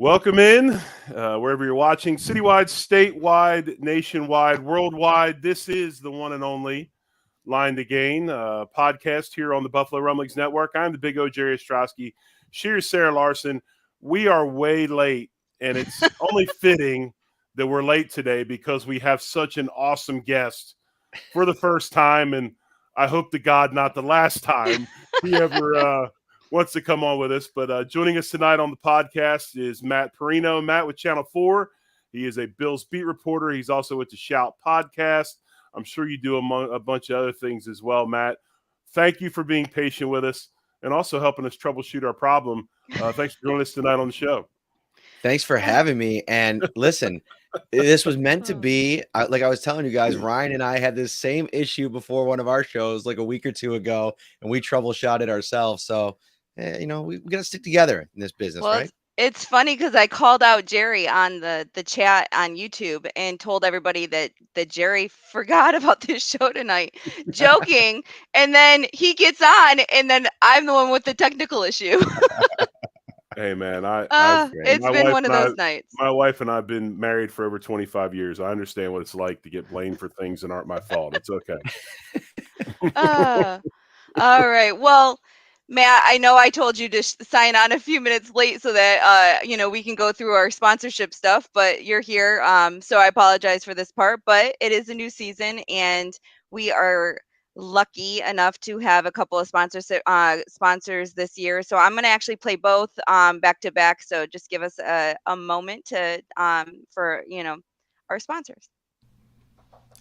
Welcome in, wherever you're watching, citywide, statewide, nationwide, worldwide. This is the one and only Line to Gain podcast here on the Buffalo Rumblings Network. I'm the big O, Jerry Ostroski. She's Sara Larson. We are way late, and it's only fitting that we're late today because we have such an awesome guest for the first time, and I hope to God not the last time he ever wants to come on with us. But joining us tonight on the podcast is Matt Parrino. Matt with Channel 4. He is a Bills beat reporter. He's also with the Shout podcast. I'm sure you do a bunch of other things as well, Matt. Thank you for being patient with us and also helping us troubleshoot our problem. Thanks for joining us tonight on the show. Thanks for having me. And listen, this was meant to be. Like I was telling you guys, Ryan and I had this same issue before one of our shows like a week or two ago, and we troubleshot it ourselves. So, we got to stick together in this business, right? It's funny because I called out Jerry on the chat on YouTube and told everybody that Jerry forgot about this show tonight, joking. And then he gets on, and then I'm the one with the technical issue. Hey, man, it's been one of those nights. My wife and I have been married for over 25 years. I understand what it's like to get blamed for things that aren't my fault. It's okay. All right. Well, Matt, I know I told you to sign on a few minutes late so that, we can go through our sponsorship stuff, but you're here. So I apologize for this part, but it is a new season and we are lucky enough to have a couple of sponsors this year. So I'm going to actually play both back to back. So just give us a moment to for our sponsors.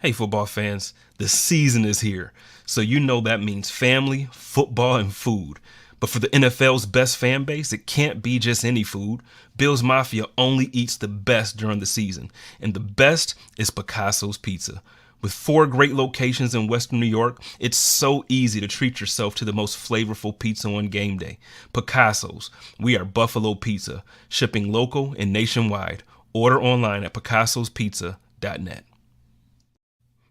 Hey, football fans, the season is here. So you know that means family, football, and food. But for the NFL's best fan base, it can't be just any food. Bills Mafia only eats the best during the season. And the best is Picasso's Pizza. With 4 great locations in Western New York, it's so easy to treat yourself to the most flavorful pizza on game day. Picasso's. We are Buffalo Pizza, shipping local and nationwide. Order online at picassospizza.net.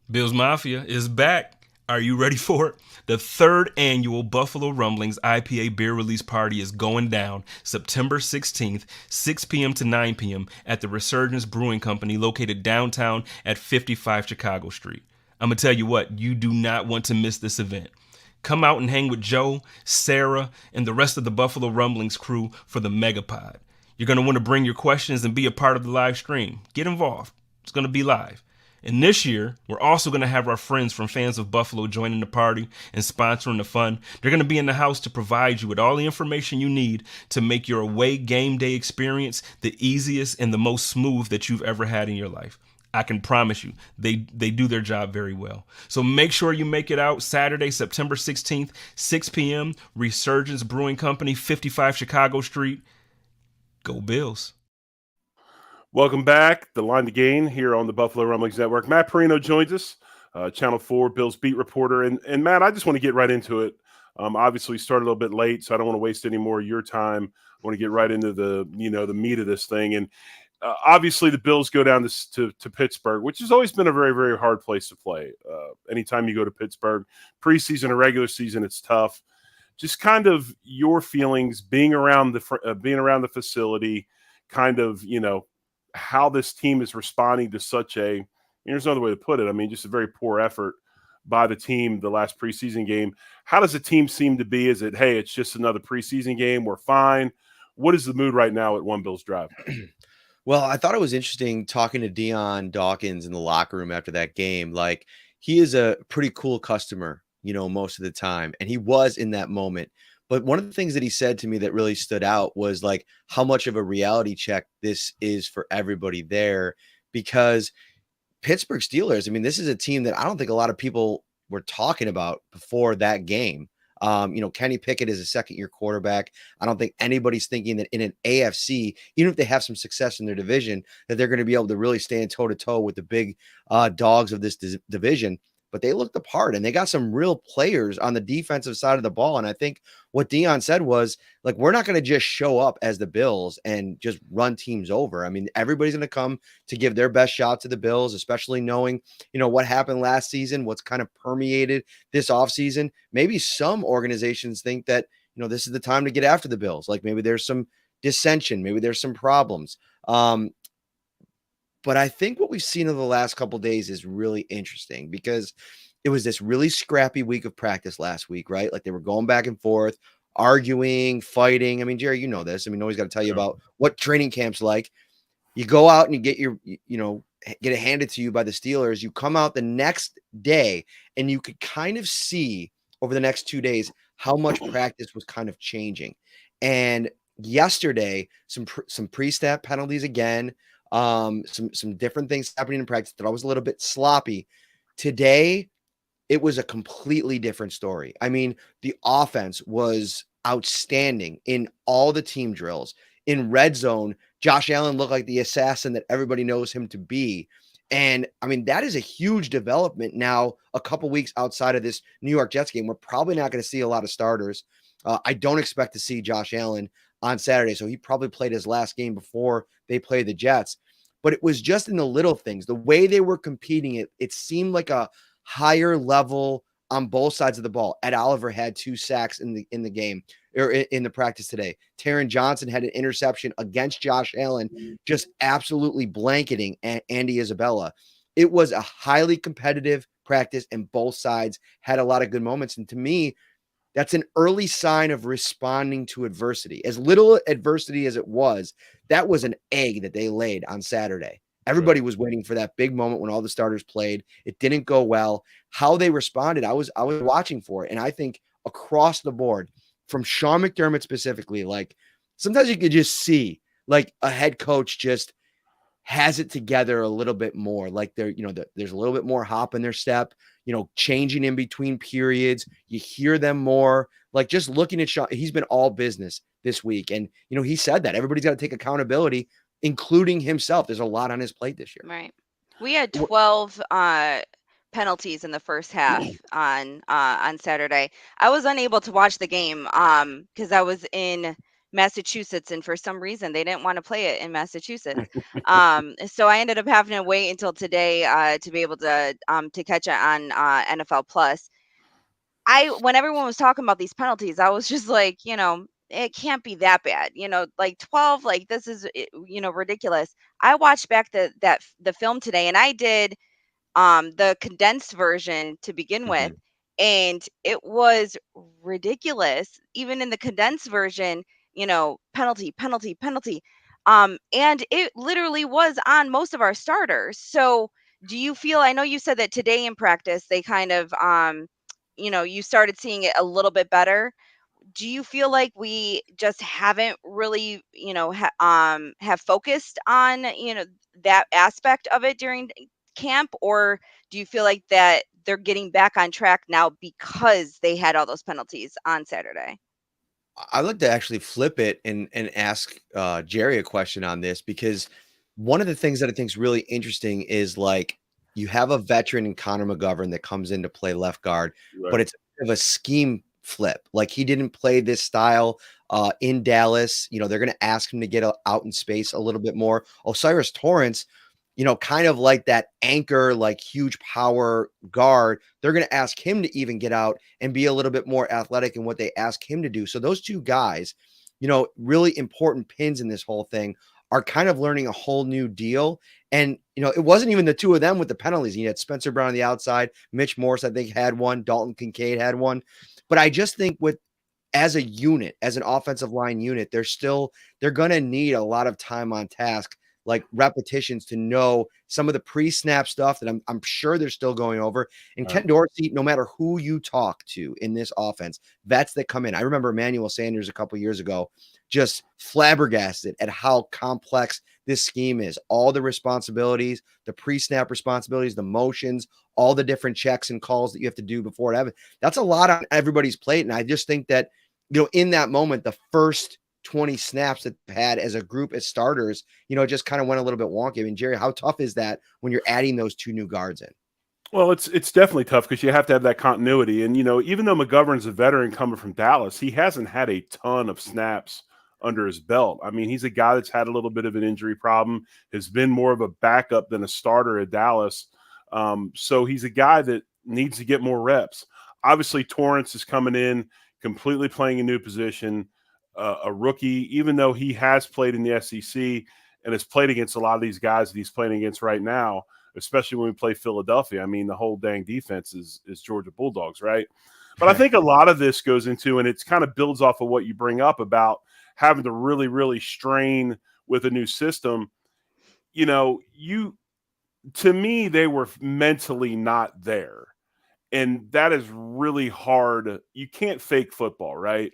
Bills Mafia is back. Are you ready for it? The 3rd annual Buffalo Rumblings IPA beer release party is going down September 16th, 6 p.m. to 9 p.m. at the Resurgence Brewing Company located downtown at 55 Chicago Street. I'm going to tell you what, you do not want to miss this event. Come out and hang with Joe, Sarah, and the rest of the Buffalo Rumblings crew for the Megapod. You're going to want to bring your questions and be a part of the live stream. Get involved. It's going to be live. And this year, we're also going to have our friends from Fans of Buffalo joining the party and sponsoring the fun. They're going to be in the house to provide you with all the information you need to make your away game day experience the easiest and the most smooth that you've ever had in your life. I can promise you, they do their job very well. So make sure you make it out Saturday, September 16th, 6 p.m., Resurgence Brewing Company, 55 Chicago Street. Go Bills. Welcome back. The Line to Gain here on the Buffalo Rumblings Network. Matt Parrino joins us, Channel 4, Bills beat reporter. And Matt, I just want to get right into it. Obviously, we started a little bit late, so I don't want to waste any more of your time. I want to get right into the meat of this thing. And obviously, the Bills go down to Pittsburgh, which has always been a very, very hard place to play. Anytime you go to Pittsburgh, preseason or regular season, it's tough. Just kind of your feelings being around the facility, kind of, how this team is responding to such there's another way to put it. I mean, just a very poor effort by the team the last preseason game. How does the team seem to be? Is it, hey, it's just another preseason game, we're fine? What is the mood right now at One Bills Drive? Well, I thought it was interesting talking to Dion Dawkins in the locker room after that game. Like, he is a pretty cool customer, most of the time. And he was in that moment. But one of the things that he said to me that really stood out was like how much of a reality check this is for everybody there, because Pittsburgh Steelers, I mean, this is a team that I don't think a lot of people were talking about before that game. Kenny Pickett is a second-year quarterback. I don't think anybody's thinking that in an AFC, even if they have some success in their division, that they're going to be able to really stand toe-to-toe with the big dogs of this division. But they looked the part, and they got some real players on the defensive side of the ball. And I think what Dion said was, like, we're not going to just show up as the Bills and just run teams over. I mean, everybody's going to come to give their best shot to the Bills, especially knowing, what happened last season, what's kind of permeated this offseason. Maybe some organizations think that, this is the time to get after the Bills. Like, maybe there's some dissension. Maybe there's some problems. But I think what we've seen in the last couple of days is really interesting because it was this really scrappy week of practice last week, right? Like they were going back and forth, arguing, fighting. I mean, Jerry, you know this. I mean, nobody's got to tell you about what training camp's like. You go out and you get get it handed to you by the Steelers. You come out the next day and you could kind of see over the next 2 days how much practice was kind of changing. And yesterday, some pre-snap penalties again, some different things happening in practice that I was a little bit sloppy. Today, it was a completely different story. I mean, the offense was outstanding in all the team drills. In red zone, Josh Allen looked like the assassin that everybody knows him to be. And I mean, that is a huge development now, a couple weeks outside of this New York Jets game. We're probably not going to see a lot of starters. I don't expect to see Josh Allen on Saturday. So he probably played his last game before they played the Jets. But it was just in the little things, the way they were competing. It seemed like a higher level on both sides of the ball. Ed Oliver had 2 sacks in the game or in the practice today. Taron Johnson had an interception against Josh Allen, just absolutely blanketing Andy Isabella. It was a highly competitive practice, and both sides had a lot of good moments. And to me, that's an early sign of responding to adversity. As little adversity as it was, that was an egg that they laid on Saturday. Everybody was waiting for that big moment when all the starters played. It didn't go well. How they responded, I was watching for it. And I think across the board, from Sean McDermott specifically, like sometimes you could just see like a head coach just has it together a little bit more. Like there's a little bit more hop in their step, changing in between periods. You hear them more. Like just looking at Sean, he's been all business this week. And, he said that everybody's got to take accountability, including himself. There's a lot on his plate this year. Right. We had 12 penalties in the first half on Saturday. I was unable to watch the game because I was in Massachusetts, and for some reason they didn't want to play it in Massachusetts. So I ended up having to wait until today to be able to catch it on NFL Plus. When everyone was talking about these penalties, I was just like, it can't be that bad, like 12, like this is, ridiculous. I watched back the film today, and I did the condensed version to begin with, and it was ridiculous. Even in the condensed version, penalty, penalty, penalty. And it literally was on most of our starters. So do you feel, I know you said that today in practice, they kind of, you started seeing it a little bit better. Do you feel like we just haven't really, have focused on, that aspect of it during camp, or do you feel like that they're getting back on track now because they had all those penalties on Saturday? I'd like to actually flip it and ask Jerry a question on this, because one of the things that I think is really interesting is like you have a veteran in Connor McGovern that comes in to play left guard, but it's a bit of a scheme flip. Like he didn't play this style in Dallas. They're going to ask him to get out in space a little bit more. Osiris Torrance, kind of like that anchor, like huge power guard. They're going to ask him to even get out and be a little bit more athletic in what they ask him to do. So those two guys, really important pins in this whole thing, are kind of learning a whole new deal. And, it wasn't even the two of them with the penalties. You had Spencer Brown on the outside. Mitch Morse, I think, had one. Dalton Kincaid had one. But I just think as a unit, as an offensive line unit, they're going to need a lot of time on task, like repetitions, to know some of the pre-snap stuff that I'm sure they're still going over. And Ken Dorsey, no matter who you talk to in this offense, vets that come in. I remember Emmanuel Sanders a couple years ago, just flabbergasted at how complex this scheme is. All the responsibilities, the pre-snap responsibilities, the motions, all the different checks and calls that you have to do before it happens. That's a lot on everybody's plate. And I just think that, in that moment, the first 20 snaps that they've had as a group as starters, just kind of went a little bit wonky. I mean, Jerry, how tough is that when you're adding those two new guards in? Well, it's definitely tough because you have to have that continuity. And, even though McGovern's a veteran coming from Dallas, he hasn't had a ton of snaps under his belt. I mean, he's a guy that's had a little bit of an injury problem, has been more of a backup than a starter at Dallas. So he's a guy that needs to get more reps. Obviously, Torrance is coming in, completely playing a new position. a rookie, even though he has played in the SEC and has played against a lot of these guys that he's playing against right now, especially when we play Philadelphia. I mean, the whole dang defense is Georgia Bulldogs, right? But I think a lot of this goes into, and it's kind of builds off of what you bring up about having to really, really strain with a new system. You know, to me, they were mentally not there. And that is really hard. You can't fake football, right?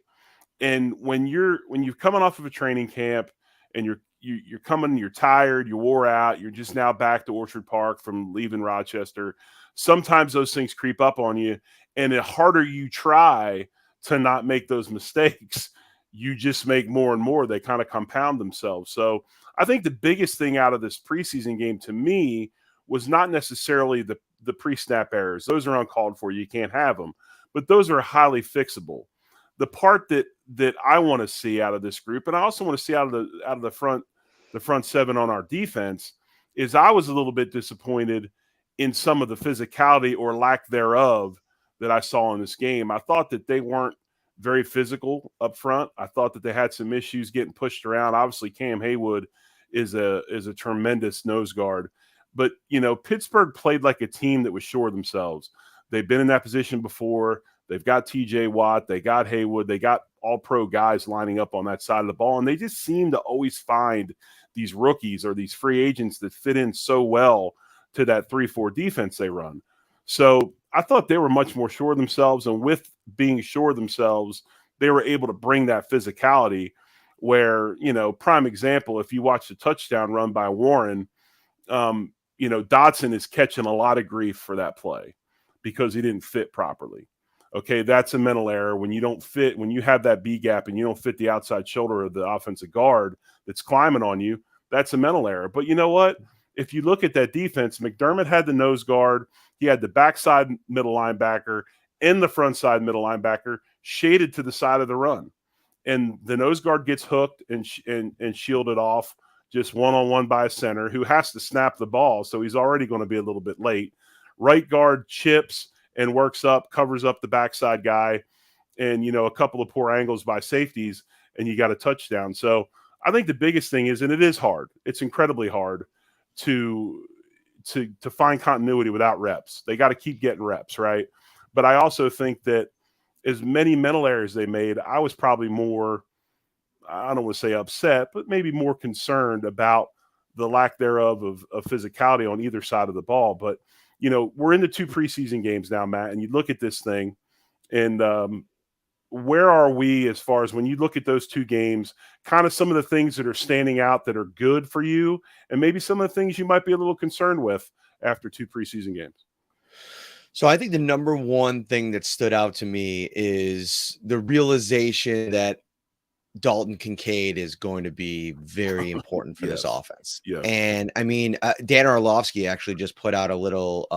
And when you're coming off of a training camp and you're tired, you're wore out, you're just now back to Orchard Park from leaving Rochester, sometimes those things creep up on you, and the harder you try to not make those mistakes, you just make more and more. They kind of compound themselves. So I think the biggest thing out of this preseason game to me was not necessarily the pre-snap errors. Those are uncalled for. You can't have them. But those are highly fixable. The part that I want to see out of this group, and I also want to see out of the front seven on our defense, is I was a little bit disappointed in some of the physicality or lack thereof that I saw in this game. I thought that they weren't very physical up front. I thought that they had some issues getting pushed around. Obviously, Cam Haywood is a tremendous nose guard. But, you know, Pittsburgh played like a team that was sure of themselves. They've been in that position before. They've got TJ Watt. They got Haywood. They got all-pro guys lining up on that side of the ball. And they just seem to always find these rookies or these free agents that fit in so well to that 3-4 defense they run. So I thought they were much more sure of themselves. And with being sure of themselves, they were able to bring that physicality where, you know, prime example, if you watch the touchdown run by Warren, you know, Dotson is catching a lot of grief for that play because he didn't fit properly. Okay, that's a mental error. When you don't fit, when you have that B gap and you don't fit the outside shoulder of the offensive guard that's climbing on you, that's a mental error. But you know what? If you look at that defense, McDermott had the nose guard. He had the backside middle linebacker and the front side middle linebacker shaded to the side of the run. And the nose guard gets hooked and shielded off just one-on-one by a center who has to snap the ball, so he's already going to be a little bit late. Right guard chips and works up, covers up the backside guy, and, you know, a couple of poor angles by safeties, and you got a touchdown. So I think the biggest thing is, and it is hard, it's incredibly hard to find continuity without reps. They got to keep getting reps, right? But I also think that as many mental errors they made, I was probably more, I don't want to say upset, but maybe more concerned about the lack thereof of physicality on either side of the ball. But, you know, we're into 2 preseason games now, Matt, and you look at this thing, and where are we as far as when you look at those 2 games, kind of some of the things that are standing out that are good for you, and maybe some of the things you might be a little concerned with after 2 preseason games? So I think the number one thing that stood out to me is the realization that Dalton Kincaid is going to be very important for this offense. Yeah. And I mean, Dan Orlovsky actually just put out a little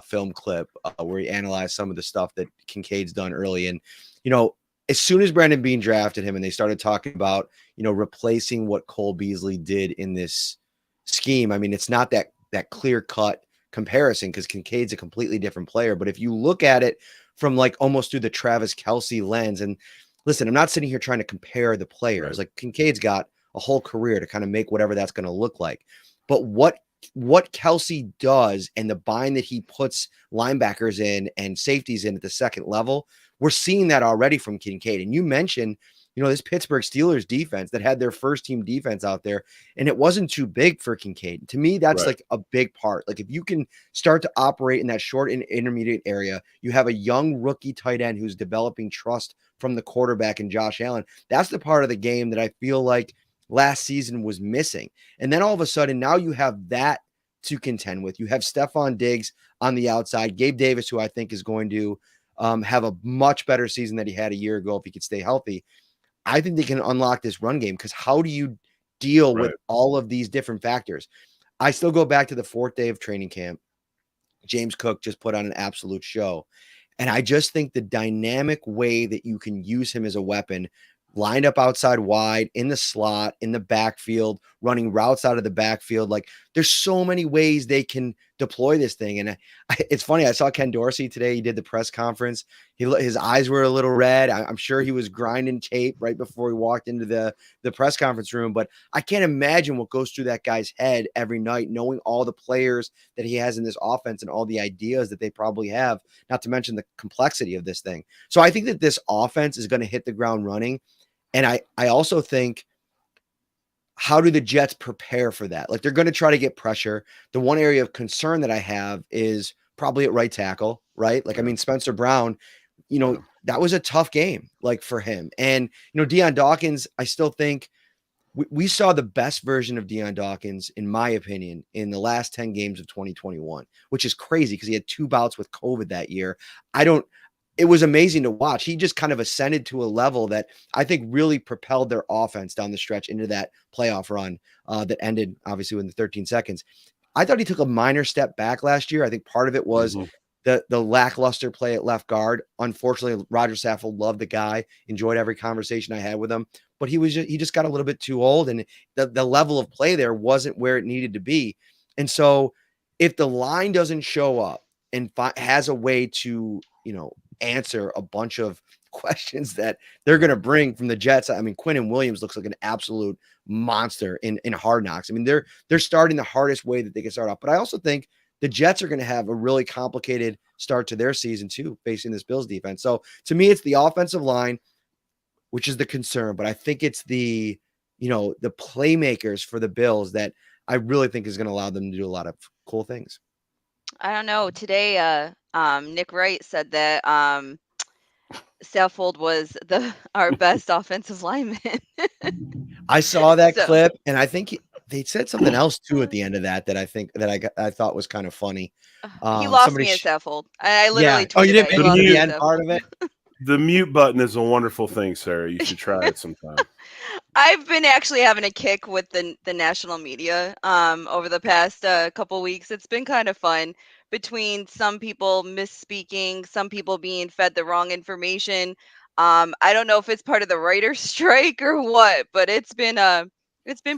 film clip where he analyzed some of the stuff that Kincaid's done early. And, you know, as soon as Brandon Beane drafted him and they started talking about, you know, replacing what Cole Beasley did in this scheme, I mean, it's not that clear cut comparison because Kincaid's a completely different player. But if you look at it from like almost through the Travis Kelce lens, and listen, I'm not sitting here trying to compare the players. Right. Like Kincaid's got a whole career to kind of make whatever that's going to look like. But what Kelce does and the bind that he puts linebackers in and safeties in at the second level, we're seeing that already from Kincaid. And you mentioned, you know, this Pittsburgh Steelers defense that had their first team defense out there, and it wasn't too big for Kincaid. To me, that's like a big part. Like if you can start to operate in that short and intermediate area, you have a young rookie tight end who's developing trust from the quarterback and Josh Allen. That's the part of the game that I feel like last season was missing. And then all of a sudden, now you have that to contend with. You have Stephon Diggs on the outside, Gabe Davis, who I think is going to have a much better season than he had a year ago if he could stay healthy. I think they can unlock this run game because how do you deal with all of these different factors? I still go back to the 4th day of training camp. James Cook just put on an absolute show. And I just think the dynamic way that you can use him as a weapon, lined up outside wide, in the slot, in the backfield, running routes out of the backfield. Like there's so many ways they can deploy this thing. And it's funny. I saw Ken Dorsey today. He did the press conference. His eyes were a little red. I'm sure he was grinding tape right before he walked into the press conference room. But I can't imagine what goes through that guy's head every night, knowing all the players that he has in this offense and all the ideas that they probably have, not to mention the complexity of this thing. So I think that this offense is going to hit the ground running. And I also think, how do the Jets prepare for that? Like, they're going to try to get pressure. The one area of concern that I have is probably at right tackle, right? Like, I mean, Spencer Brown, that was a tough game, like, for him. And, Deion Dawkins, I still think we saw the best version of Deion Dawkins, in my opinion, in the last 10 games of 2021, which is crazy because he had 2 bouts with COVID that year. It was amazing to watch. He just kind of ascended to a level that I think really propelled their offense down the stretch into that playoff run that ended, obviously, in the 13 seconds. I thought he took a minor step back last year. I think part of it was the lackluster play at left guard. Unfortunately, Roger Saffold loved the guy, enjoyed every conversation I had with him, but he just got a little bit too old, and the level of play there wasn't where it needed to be. And so if the line doesn't show up and has a way to, answer a bunch of questions that they're going to bring from the Jets. I mean, Quinnen Williams looks like an absolute monster in Hard Knocks. I mean, they're starting the hardest way that they can start off. But I also think the Jets are going to have a really complicated start to their season too, facing this Bills defense. So to me, it's the offensive line, which is the concern. But I think it's the playmakers for the Bills that I really think is going to allow them to do a lot of cool things. I don't know. Today, Nick Wright said that Saffold was our best offensive lineman. I saw that clip, and I think they said something else too at the end of that I thought was kind of funny. He lost me at Saffold. I literally tweeted you didn't that. make the end part of it? The mute button is a wonderful thing, Sarah. You should try it sometime. I've been actually having a kick with the national media over the past couple weeks. It's been kind of fun, between some people misspeaking, some people being fed the wrong information. I don't know if it's part of the writer's strike or what, but it's been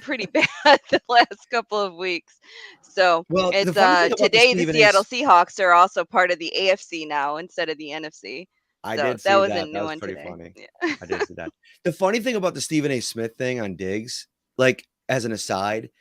pretty bad the last couple of weeks. So it's today the Seattle Seahawks are also part of the AFC now instead of the NFC. I did see that was that. a new That was one pretty today. funny. Yeah. I did see that. The funny thing about the Stephen A. Smith thing on Diggs, like, as an aside,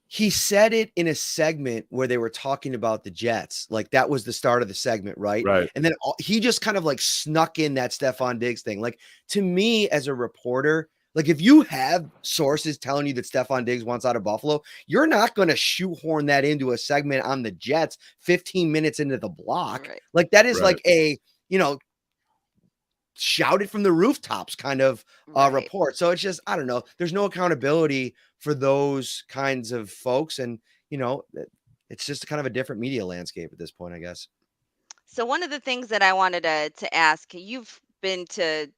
he said it in a segment where they were talking about the Jets. Like, that was the start of the segment, right? Right. And then he just kind of like snuck in that Stephon Diggs thing. Like, to me as a reporter, like, if you have sources telling you that Stephon Diggs wants out of Buffalo, you're not going to shoehorn that into a segment on the Jets 15 minutes into the block. Right. Like, that is like a, shouted from the rooftops kind of report. So it's just, I don't know. There's no accountability for those kinds of folks. And, it's just kind of a different media landscape at this point, I guess. So one of the things that I wanted to ask, you've been to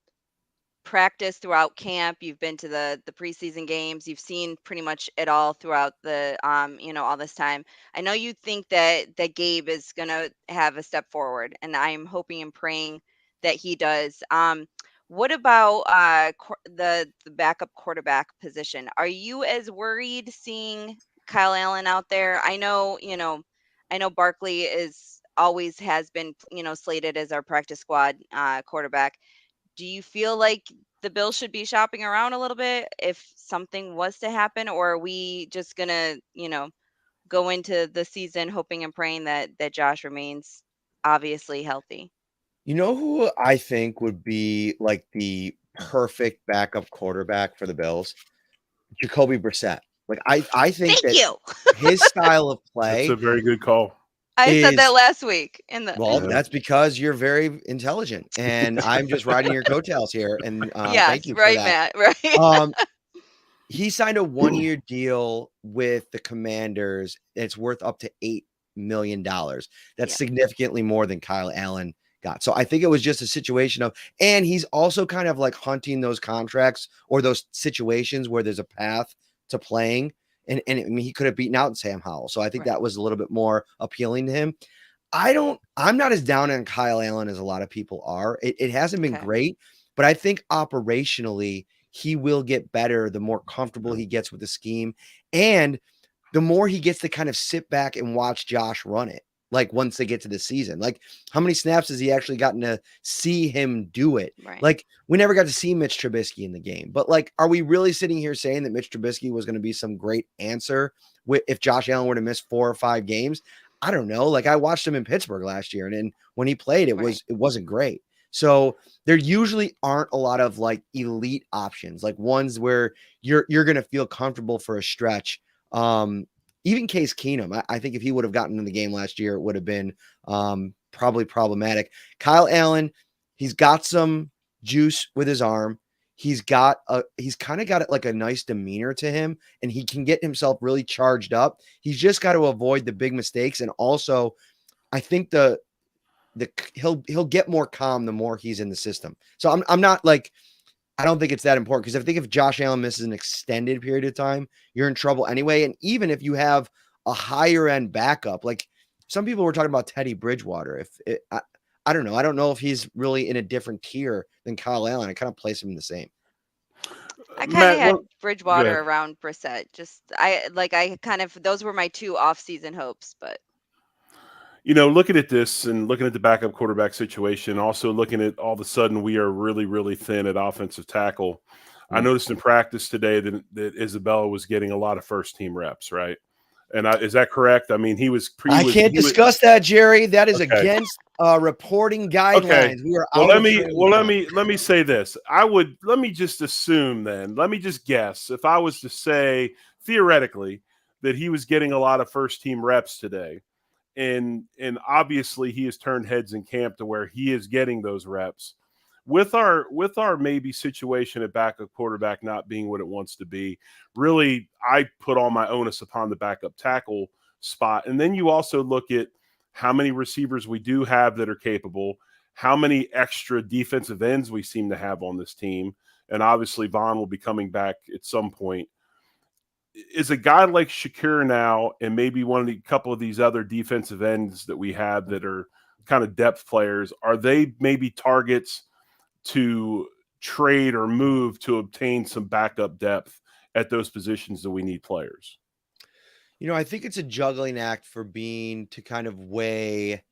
practice throughout camp, you've been to the preseason games, you've seen pretty much it all throughout the all this time. I know you think that Gabe is going to have a step forward, and I'm hoping and praying that he does. What about the backup quarterback position? Are you as worried seeing Kyle Allen out there? I know Barkley always has been, slated as our practice squad quarterback. Do you feel like the Bills should be shopping around a little bit if something was to happen, or are we just gonna, go into the season hoping and praying that Josh remains obviously healthy? You know who I think would be like the perfect backup quarterback for the Bills? Jacoby Brissett. Like, I think his style of play. That's a very good call. I said that last week. That's because you're very intelligent, and I'm just riding your coattails here. And thank you for that. Matt. Right. He signed a 1-year deal with the Commanders. It's worth up to $8 million. That's significantly more than Kyle Allen got. So I think it was just a situation of, and he's also kind of like hunting those contracts or those situations where there's a path to playing. And I mean, he could have beaten out Sam Howell. So I think that was a little bit more appealing to him. I'm not as down on Kyle Allen as a lot of people are. It hasn't been great, but I think operationally he will get better the more comfortable he gets with the scheme. And the more he gets to kind of sit back and watch Josh run it. Like once they get to the season, like how many snaps has he actually gotten to see him do it? Right. Like we never got to see Mitch Trubisky in the game, but like, are we really sitting here saying that Mitch Trubisky was going to be some great answer if Josh Allen were to miss 4 or 5 games? I don't know. Like I watched him in Pittsburgh last year, and then when he played, it wasn't great. So there usually aren't a lot of like elite options, like ones where you're going to feel comfortable for a stretch. Even Case Keenum, I think if he would have gotten in the game last year, it would have been probably problematic. Kyle Allen, he's got some juice with his arm. He's kind of got it like a nice demeanor to him, and he can get himself really charged up. He's just got to avoid the big mistakes, and also, I think he'll get more calm the more he's in the system. So I'm not like, I don't think it's that important, because I think if Josh Allen misses an extended period of time, you're in trouble anyway. And even if you have a higher end backup, like some people were talking about Teddy Bridgewater. I don't know. I don't know if he's really in a different tier than Kyle Allen. I kind of place him in the same. I kind of had go Bridgewater ahead. around Brissett. Those were my 2 off-season hopes, but Looking at this and looking at the backup quarterback situation, also looking at all of a sudden we are really, really thin at offensive tackle. I noticed in practice today that Isabella was getting a lot of first team reps, right? And is that correct? I mean, I can't discuss that, Jerry. That is Okay. against reporting guidelines. Okay. We are Well, out let me say this. Let me just assume then. Let me just guess. If I was to say theoretically that he was getting a lot of first team reps today, and obviously he has turned heads in camp to where he is getting those reps. With our maybe situation at backup quarterback not being what it wants to be, really I put all my onus upon the backup tackle spot. And then you also look at how many receivers we do have that are capable, how many extra defensive ends we seem to have on this team. And obviously Vaughn will be coming back at some point. Is a guy like Shakir now, and maybe couple of these other defensive ends that we have that are kind of depth players, are they maybe targets to trade or move to obtain some backup depth at those positions that we need players? I think it's a juggling act for Bean to kind of weigh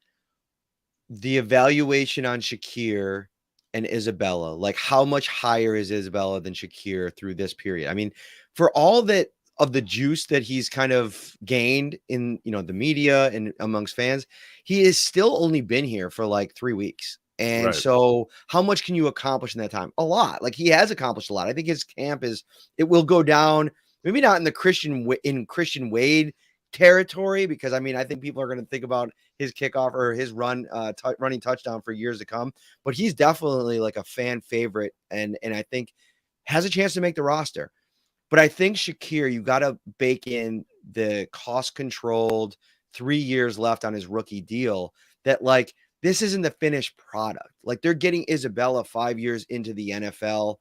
the evaluation on Shakir and Isabella. Like, how much higher is Isabella than Shakir through this period? I mean, for all that of the juice that he's kind of gained in, the media and amongst fans, he has still only been here for like 3 weeks. And Right. so how much can you accomplish in that time? A lot. Like he has accomplished a lot. I think his camp it will go down, maybe not in the Christian Wade territory, because I mean, I think people are going to think about his kickoff or his running touchdown for years to come, but he's definitely like a fan favorite. And I think has a chance to make the roster. But I think Shakir, you got to bake in the cost controlled 3 years left on his rookie deal, that like, this isn't the finished product. Like they're getting Isabella 5 years into the NFL.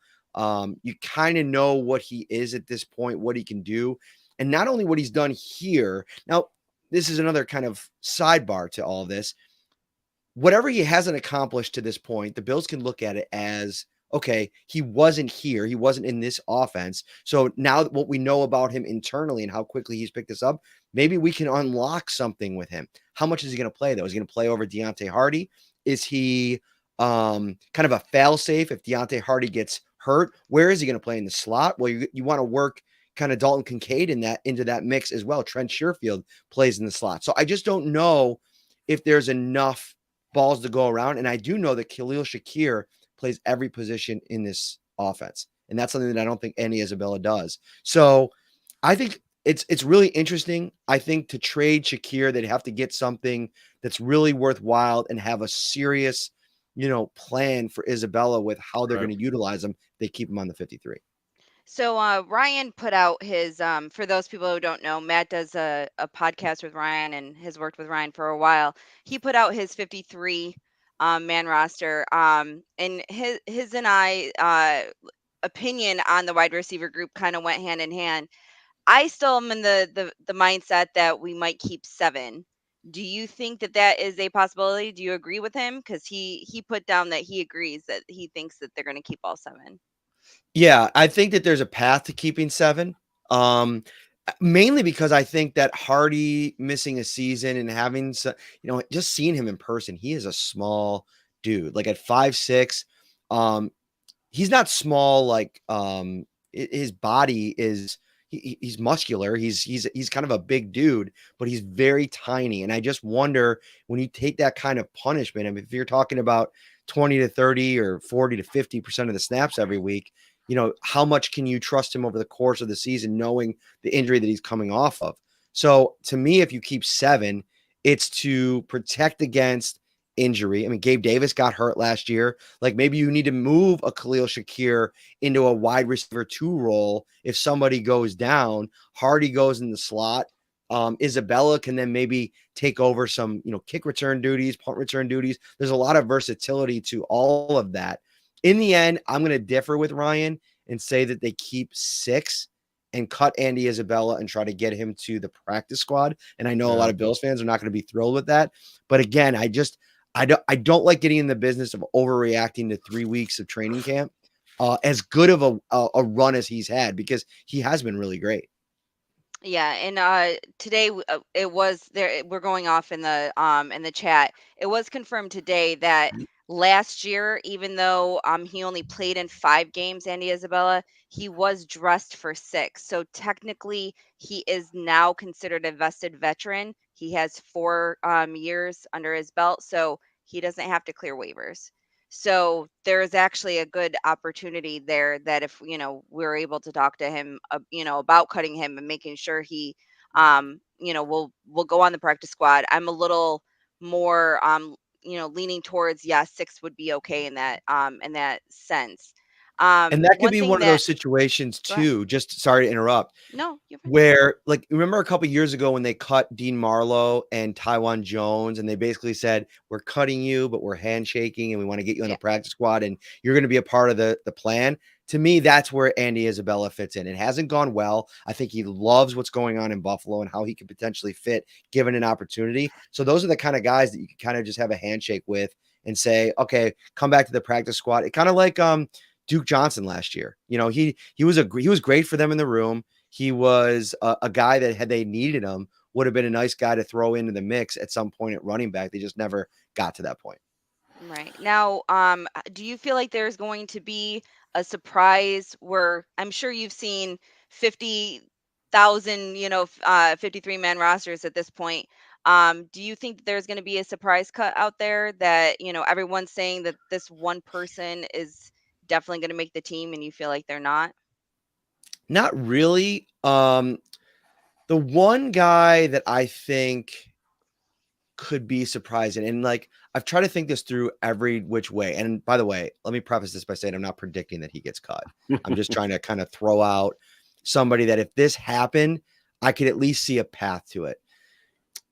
You kind of know what he is at this point, what he can do. And not only what he's done here. Now, this is another kind of sidebar to all of this. Whatever he hasn't accomplished to this point, the Bills can look at it as, okay, he wasn't here. He wasn't in this offense. So now what we know about him internally and how quickly he's picked this up, maybe we can unlock something with him. How much is he going to play, though? Is he going to play over Deontay Hardy? Is he kind of a fail-safe if Deontay Hardy gets hurt? Where is he going to play in the slot? Well, you want to work kind of Dalton Kincaid into that mix as well. Trent Sherfield plays in the slot. So I just don't know if there's enough balls to go around. And I do know that Khalil Shakir plays every position in this offense. And that's something that I don't think any Isabella does. So I think it's really interesting. I think to trade Shakir, they'd have to get something that's really worthwhile and have a serious, plan for Isabella with how they're going to utilize him. They keep him on the 53. So Ryan put out his for those people who don't know, Matt does a podcast with Ryan and has worked with Ryan for a while. He put out his 53 man roster. And his and I opinion on the wide receiver group kind of went hand in hand. I still am in the mindset that we might keep 7. Do you think that is a possibility? Do you agree with him? Because he put down that he agrees that he thinks that they're going to keep all 7. Yeah, I think that there's a path to keeping 7. Mainly because I think that Hardy missing a season and having, just seeing him in person, he is a small dude. Like at 5'6", he's not small. Like his body is. He's muscular. He's kind of a big dude, but he's very tiny. And I just wonder when you take that kind of punishment, I mean, if you're talking about 20 to 30 or 40 to 50% of the snaps every week, how much can you trust him over the course of the season, knowing the injury that he's coming off of? So to me, if you keep 7, it's to protect against injury. I mean, Gabe Davis got hurt last year. Like maybe you need to move a Khalil Shakir into a wide receiver 2 role. If somebody goes down, Hardy goes in the slot. Isabella can then maybe take over some, kick return duties, punt return duties. There's a lot of versatility to all of that. In the end, I'm going to differ with Ryan and say that they keep 6 and cut Andy Isabella and try to get him to the practice squad. And I know a lot of Bills fans are not going to be thrilled with that. But again, I don't like getting in the business of overreacting to 3 weeks of training camp, as good of a run as he's had, because he has been really great. Yeah, and today it was there. We're going off in the chat. It was confirmed today that last year, even though he only played in 5 games, Andy Isabella, he was dressed for 6. So technically, he is now considered a vested veteran. He has 4 years under his belt, so he doesn't have to clear waivers. So there is actually a good opportunity there that if we're able to talk to him, about cutting him and making sure he, will go on the practice squad. I'm a little more, leaning towards 6 would be okay in that sense. And that could One be thing one of that those situations Go ahead. too. Just sorry to interrupt. No, you're fine. Where, like, remember a couple years ago when they cut Dean Marlowe and Tywan Jones, and they basically said, we're cutting you, but we're handshaking and we want to get you on the practice squad and you're going to be a part of the plan. To me, that's where Andy Isabella fits in. It hasn't gone well. I think he loves what's going on in Buffalo and how he could potentially fit given an opportunity. So those are the kind of guys that you can kind of just have a handshake with and say, okay, come back to the practice squad. It kind of like Duke Johnson last year. He was great for them in the room. He was a guy that, had they needed him, would have been a nice guy to throw into the mix at some point at running back. They just never got to that point. Right. Now, do you feel like there's going to be a surprise where I'm sure you've seen 50,000, 53-man rosters at this point. Do you think there's going to be a surprise cut out there that, everyone's saying that this one person is definitely going to make the team and you feel like they're not? Not really. The one guy that I think could be surprising, and like I've tried to think this through every which way. And by the way, let me preface this by saying I'm not predicting that he gets cut. I'm just trying to kind of throw out somebody that if this happened, I could at least see a path to it.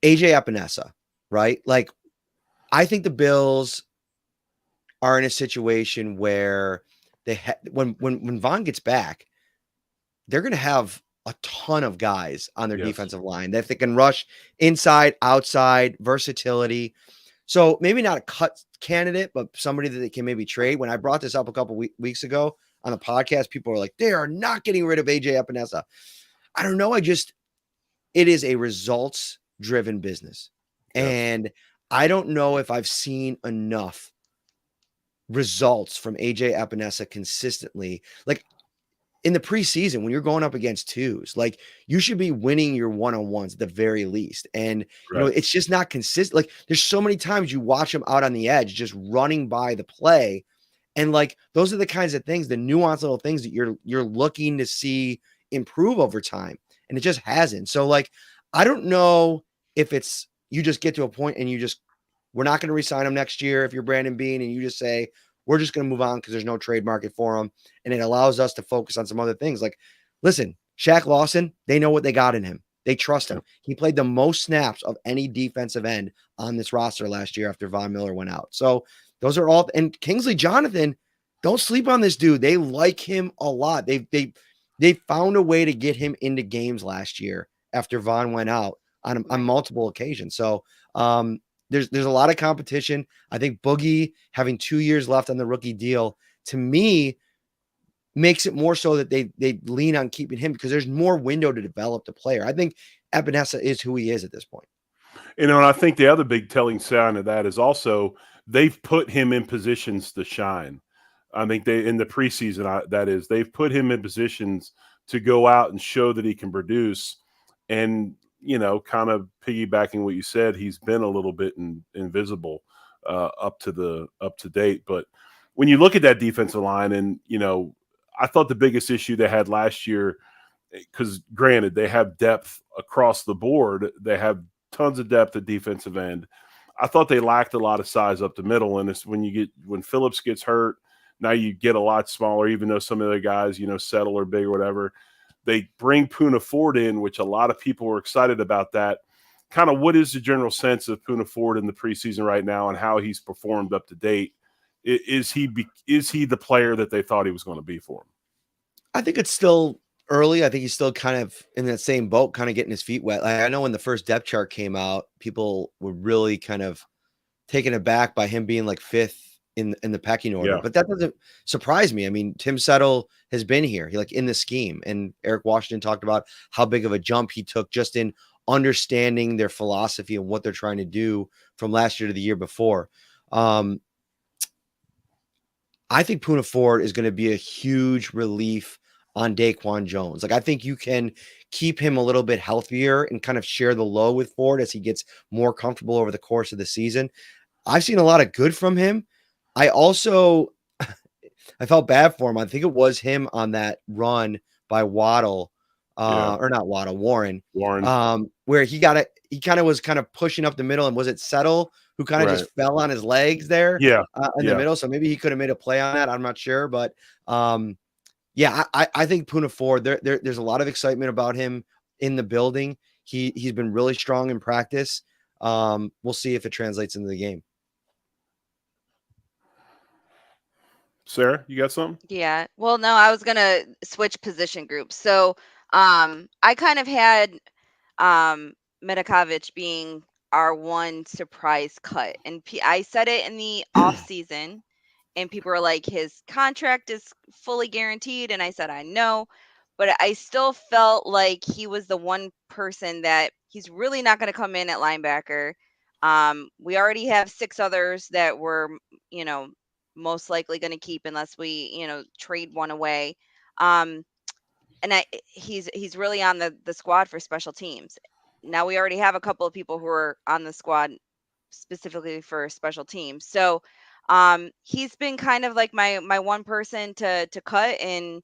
AJ Epinesa, right? Like, I think the Bills are in a situation where they when Vaughn gets back, they're going to have a ton of guys on their defensive line that they can rush inside, outside, versatility. So maybe not a cut candidate, but somebody that they can maybe trade. When I brought this up a couple weeks ago on the podcast, people were like, they are not getting rid of AJ Epinesa. I don't know. It is a results driven business. And I don't know if I've seen enough results from AJ Epinesa consistently. Like, in the preseason, when you're going up against twos, like, you should be winning your one-on-ones at the very least. And, it's just not consistent. Like, there's so many times you watch him out on the edge, just running by the play. And like, those are the kinds of things, the nuanced little things that you're looking to see improve over time. And it just hasn't. So like, I don't know if it's, you just get to a point and we're not going to re-sign him next year if you're Brandon Beane, and you just say, we're just going to move on because there's no trade market for him. And it allows us to focus on some other things. Like, listen, Shaq Lawson, they know what they got in him. They trust him. He played the most snaps of any defensive end on this roster last year after Von Miller went out. So those are all, and Kingsley Jonathan, don't sleep on this dude. They like him a lot. They found a way to get him into games last year after Von went out on multiple occasions. So there's a lot of competition. I think Boogie having 2 years left on the rookie deal, to me, makes it more so that they lean on keeping him because there's more window to develop the player. I think Epinesa is who he is at this point. And I think the other big telling sign of that is also they've put him in positions to shine. I think they in the preseason that is they've put him in positions to go out and show that he can produce. And kind of piggybacking what you said, he's been a little bit invisible up to date. But when you look at that defensive line, and I thought the biggest issue they had last year, because granted they have depth across the board, they have tons of depth at defensive end. I thought they lacked a lot of size up the middle, and it's when Phillips gets hurt, now you get a lot smaller. Even though some of the guys settle or big or whatever, they bring Puna Ford in, which a lot of people were excited about. That kind of what is the general sense of Puna Ford in the preseason right now and how he's performed up to date? Is he the player that they thought he was going to be for him? I think it's still early. I think he's still kind of in that same boat, kind of getting his feet wet. I know when the first depth chart came out, people were really kind of taken aback by him being like 5th in the pecking order. Yeah. But that doesn't surprise me. I mean, Tim Settle has been here. He in the scheme, and Eric Washington talked about how big of a jump he took just in understanding their philosophy and what they're trying to do from last year to the year before. I think Puna Ford is going to be a huge relief on Daquan Jones. I think you can keep him a little bit healthier and kind of share the load with Ford as he gets more comfortable over the course of the season. I've seen a lot of good from him. I also, I felt bad for him. I think it was him on that run by Waddle, or not Waddle, Warren, where he kind of was pushing up the middle, and was it Settle who kind of just fell on his legs there in the middle? So maybe he could have made a play on that. I'm not sure, but I think Puna Ford, there's a lot of excitement about him in the building. He's been really strong in practice. We'll see if it translates into the game. Sarah, you got something? Yeah. Well, no, I was gonna switch position groups. So, I kind of had Medikovic being our one surprise cut, and I said it in the off season, and people were like, his contract is fully guaranteed, and I said I know, but I still felt like he was the one person that he's really not going to come in at linebacker. We already have 6 others that we're, most likely going to keep unless we, trade one away. And he's really on the squad for special teams. Now we already have a couple of people who are on the squad specifically for special teams. So he's been kind of like my one person to cut, and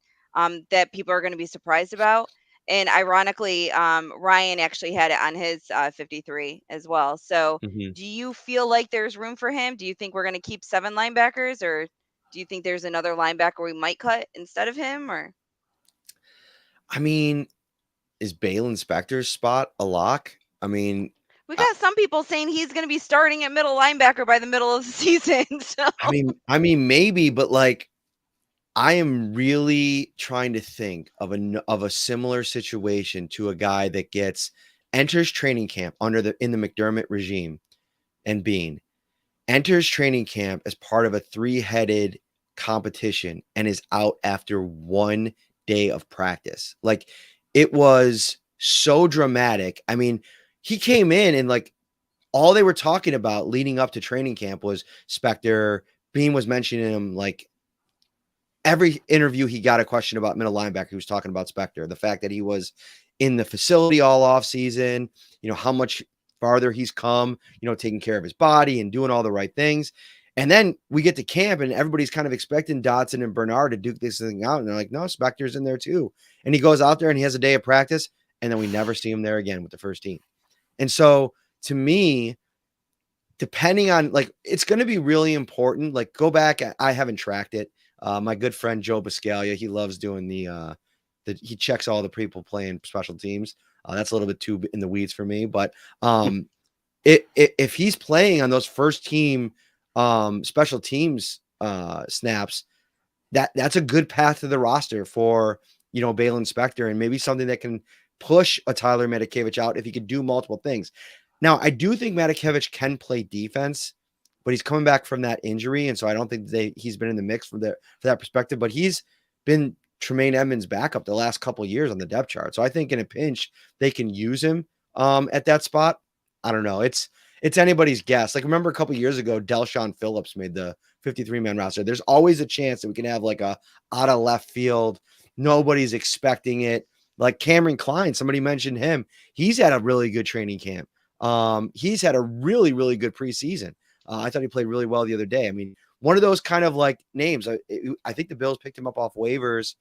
that people are going to be surprised about. And ironically, Ryan actually had it on his 53 as well. So do you feel like there's room for him? Do you think we're going to keep 7 linebackers, or do you think there's another linebacker we might cut instead of him? Or I mean, is Balin Spector's spot a lock? I mean, we got some people saying he's going to be starting at middle linebacker by the middle of the season. So I mean, maybe, but I am really trying to think of a similar situation to a guy that enters training camp in the McDermott regime, and Bean enters training camp as part of a 3-headed competition and is out after 1 day of practice. It was so dramatic. I mean, he came in and all they were talking about leading up to training camp was Spector. Bean was mentioning him every interview. He got a question about middle linebacker. He was talking about Spector, the fact that he was in the facility all off season, how much farther he's come, taking care of his body and doing all the right things. And then we get to camp and everybody's kind of expecting Dotson and Bernard to duke this thing out. And they're like, no, Spector's in there too. And he goes out there and he has a day of practice, and then we never see him there again with the first team. And so to me, depending on it's going to be really important. Go back. I haven't tracked it. My good friend Joe Biscaglia, he loves doing he checks all the people playing special teams. That's a little bit too in the weeds for me, but if he's playing on those first team special teams snaps, that's a good path to the roster for Balin Spector, and maybe something that can push a Tyler Medikovic out if he could do multiple things. Now, I do think Medikovic can play defense, but he's coming back from that injury, and so I don't think he's been in the mix for that perspective. But he's been Tremaine Edmonds' backup the last couple of years on the depth chart. So I think in a pinch they can use him at that spot. I don't know. It's anybody's guess. Like, remember a couple of years ago, Delshon Phillips made the 53-man roster. There's always a chance that we can have like a out of left field. Nobody's expecting it. Like Cameron Klein, somebody mentioned him. He's had a really good training camp. He's had a really, really good preseason. I thought he played really well the other day. I mean, one of those kind of like names. I think the Bills picked him up off waivers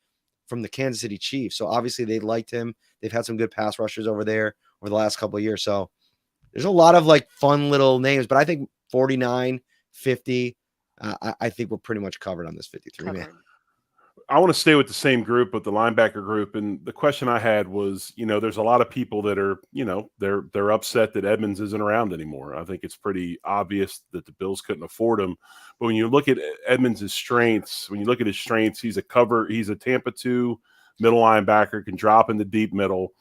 from the Kansas City Chiefs. So obviously they liked him. They've had some good pass rushers over there over the last couple of years. So there's a lot of like fun little names, but I think 49, 50, I think we're pretty much covered on this 53 man. I want to stay with the same group, with the linebacker group. And the question I had was, there's a lot of people that are, they're upset that Edmonds isn't around anymore. I think it's pretty obvious that the Bills couldn't afford him. But when you look at Edmonds' strengths, he's a Tampa 2 middle linebacker, can drop in the deep middle.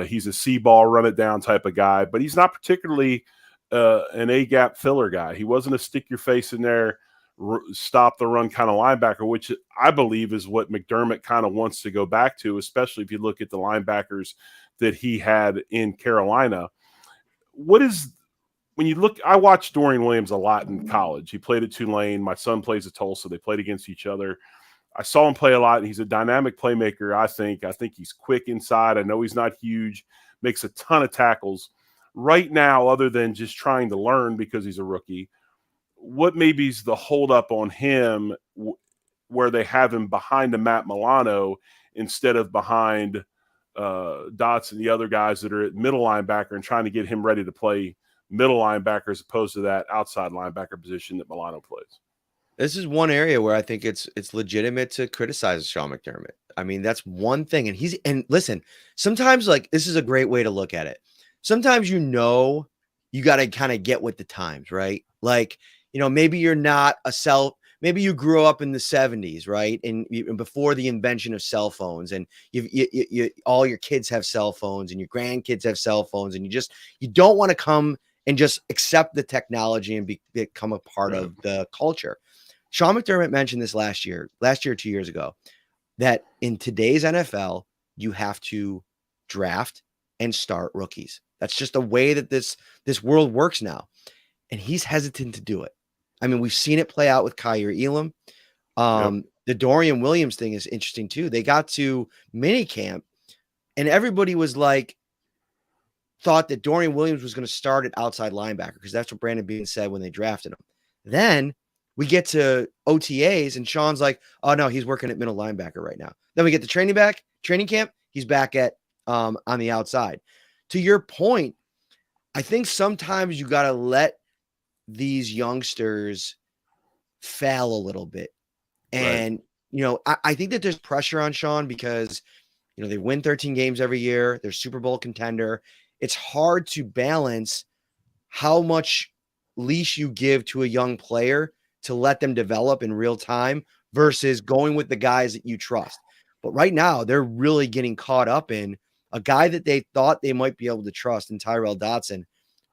He's a C-ball, run it down type of guy, but he's not particularly an A-gap filler guy. He wasn't a stick your face in there, stop the run kind of linebacker, which I believe is what McDermott kind of wants to go back to, especially if you look at the linebackers that he had in Carolina. I watched Dorian Williams a lot in college. He played at Tulane. My son plays at Tulsa. They played against each other. I saw him play a lot. He's a dynamic playmaker, I think. I think he's quick inside. I know he's not huge, makes a ton of tackles. Right now, other than just trying to learn because he's a rookie, what maybe is the holdup on him where they have him behind the Matt Milano instead of behind Dots and the other guys that are at middle linebacker and trying to get him ready to play middle linebacker as opposed to that outside linebacker position that Milano plays? This is one area where I think it's legitimate to criticize Sean McDermott. I mean, that's one thing. And listen, sometimes like this is a great way to look at it. Sometimes you got to kind of get with the times, right? Like, maybe you're not maybe you grew up in the 70s, right? And before the invention of cell phones, and you all your kids have cell phones and your grandkids have cell phones, and you don't want to come and just accept the technology and become a part of the culture. Sean McDermott mentioned this last year, 2 years ago, that in today's NFL, you have to draft and start rookies. That's just the way that this world works now. And he's hesitant to do it. I mean, we've seen it play out with Kyer Elam. The Dorian Williams thing is interesting too. They got to minicamp and everybody was like, thought that Dorian Williams was going to start at outside linebacker because that's what Brandon Beane said when they drafted him. Then we get to OTAs and Sean's like, oh no, he's working at middle linebacker right now. Then we get to training camp. He's back at on the outside. To your point, I think sometimes you got to let these youngsters fail a little bit. And, I think that there's pressure on Sean because, they win 13 games every year. They're Super Bowl contender. It's hard to balance how much leash you give to a young player to let them develop in real time versus going with the guys that you trust. But right now, they're really getting caught up in a guy that they thought they might be able to trust in Tyrel Dotson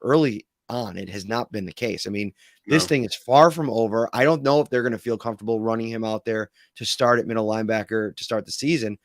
early on. It has not been the case. I mean, this thing is far from over. I don't know if they're going to feel comfortable running him out there to start at middle linebacker to start the season.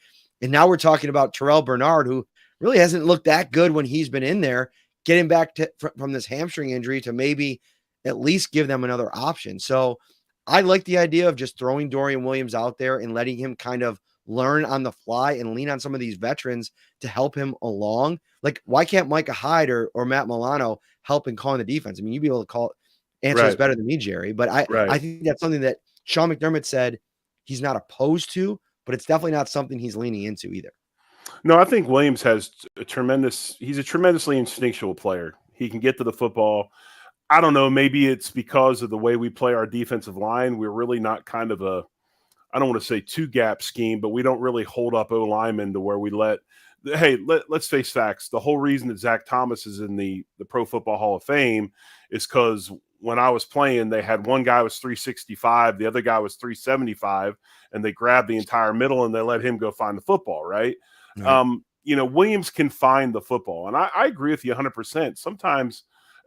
And now we're talking about Terrell Bernard, who really hasn't looked that good when he's been in there, getting back from this hamstring injury to maybe at least give them another option. So I like the idea of just throwing Dorian Williams out there and letting him kind of learn on the fly and lean on some of these veterans to help him along. Like, why can't Micah Hyde or Matt Milano help in calling the defense? I mean, you'd be able to answer this better than me, Jerry, but I think that's something that Sean McDermott said he's not opposed to, but it's definitely not something he's leaning into either. No, I think Williams has he's a tremendously instinctual player. He can get to the football. I don't know, maybe it's because of the way we play our defensive line. We're really not kind of I don't want to say two-gap scheme, but we don't really hold up O-linemen to where we let's face facts. The whole reason that Zach Thomas is in the Pro Football Hall of Fame is because when I was playing, they had one guy was 365, the other guy was 375, and they grabbed the entire middle and they let him go find the football, right? Williams can find the football. And I agree with you 100%. Sometimes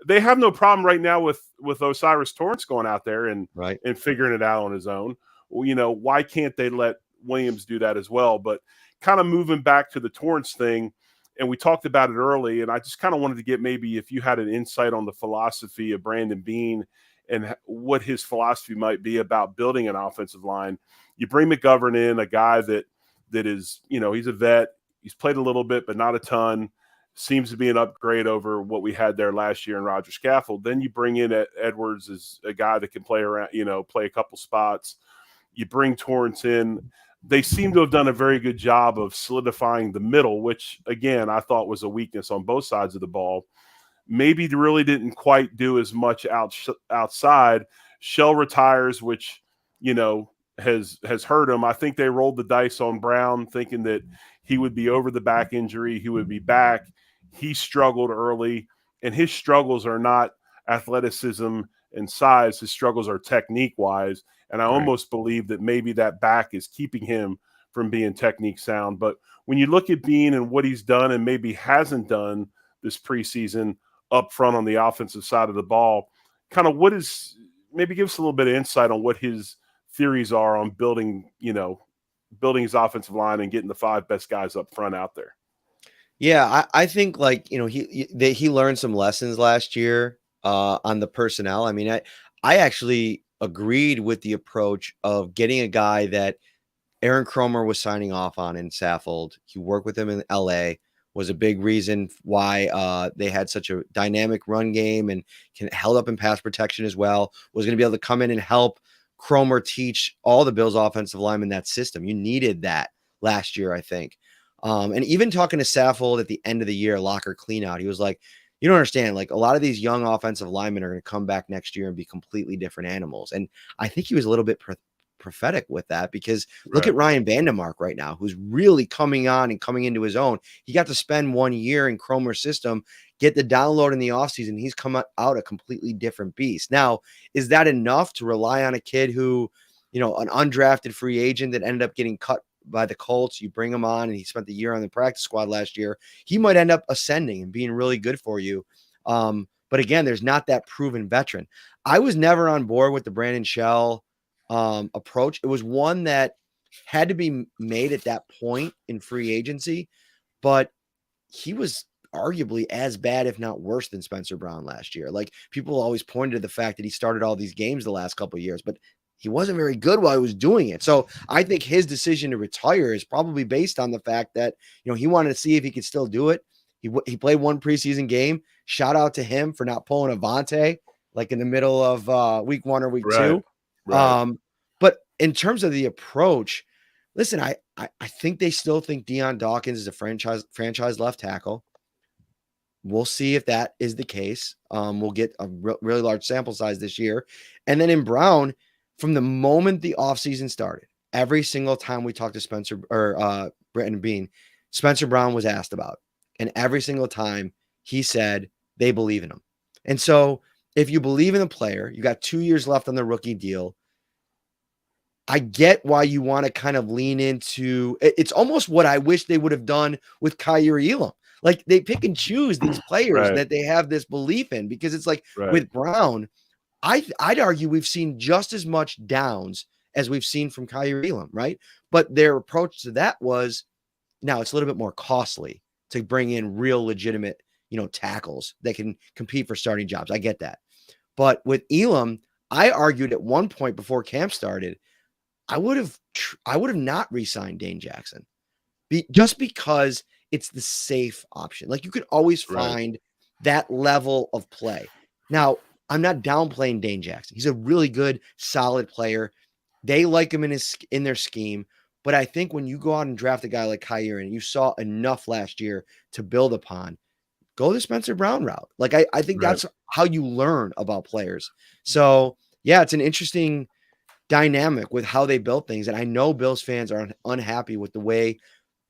they have no problem right now with Osiris Torrance going out there and figuring it out on his own. Why can't they let Williams do that as well. But kind of moving back to the Torrance thing, and we talked about it early, and I just kind of wanted to get maybe if you had an insight on the philosophy of Brandon Beane and what his philosophy might be about building an offensive line. You bring McGovern in, a guy that is, he's a vet. He's played a little bit, but not a ton. Seems to be an upgrade over what we had there last year in Roger Scaffold. Then you bring in Edwards as a guy that can play around, play a couple spots. You bring Torrance in. They seem to have done a very good job of solidifying the middle, which, again, I thought was a weakness on both sides of the ball. Maybe they really didn't quite do as much outside. Shell retires, which, has hurt him. I think they rolled the dice on Brown, thinking that he would be over the back injury. He would be back. He struggled early, and his struggles are not athleticism and size. His struggles are technique-wise, and I almost believe that maybe that back is keeping him from being technique sound. But when you look at Beane and what he's done and maybe hasn't done this preseason up front on the offensive side of the ball, kind of maybe give us a little bit of insight on what his theories are on building his offensive line and getting the 5 best guys up front out there. Yeah, I think he learned some lessons last year on the personnel. I mean, I actually agreed with the approach of getting a guy that Aaron Cromer was signing off on in Saffold. He worked with him in LA, was a big reason why they had such a dynamic run game and held up in pass protection as well, was going to be able to come in and help Cromer teach all the Bills offensive linemen that system. You needed that last year, I think. And even talking to Saffold at the end of the year, locker clean out, he was like, you don't understand, like a lot of these young offensive linemen are going to come back next year and be completely different animals. And I think he was a little bit prophetic with that, because look at Ryan Vandemark right now, who's really coming on and coming into his own. He got to spend 1 year in Cromer's system, get the download in the offseason. He's come out a completely different beast. Now, is that enough to rely on a kid who, an undrafted free agent that ended up getting cut by the Colts? You bring him on and he spent the year on the practice squad last year. He might end up ascending and being really good for you. But again, there's not that proven veteran. I was never on board with the Brandon Shell approach. It was one that had to be made at that point in free agency, but he was arguably as bad, if not worse, than Spencer Brown last year. Like, people always pointed to the fact that he started all these games the last couple of years, but he wasn't very good while he was doing it. So I think his decision to retire is probably based on the fact that, he wanted to see if he could still do it. He played one preseason game. Shout out to him for not pulling Avante like in the middle of week 1 or week 2. Right. But in terms of the approach, listen, I think they still think Deion Dawkins is a franchise left tackle. We'll see if that is the case. We'll get a really large sample size this year. And then in Brown, from the moment the offseason started, every single time we talked to Spencer or Brandon Beane, Spencer Brown was asked about. And every single time he said they believe in him. And so if you believe in a player, you got 2 years left on the rookie deal. I get why you want to kind of lean into it's almost what I wish they would have done with Kaiir Elam. Like, they pick and choose these players that they have this belief in, because it's like with Brown, I'd argue we've seen just as much downs as we've seen from Kaiir Elam, right? But their approach to that was, now it's a little bit more costly to bring in real legitimate, tackles that can compete for starting jobs. I get that. But with Elam, I argued at one point before camp started, I would have not re-signed Dane Jackson just because it's the safe option. Like, you could always find that level of play. Now, I'm not downplaying Dane Jackson. He's a really good, solid player. They like him in their scheme. But I think when you go out and draft a guy like Kaiir, and you saw enough last year to build upon, go the Spencer Brown route. Like, I think that's how you learn about players. So, yeah, it's an interesting dynamic with how they built things. And I know Bills fans are unhappy with the way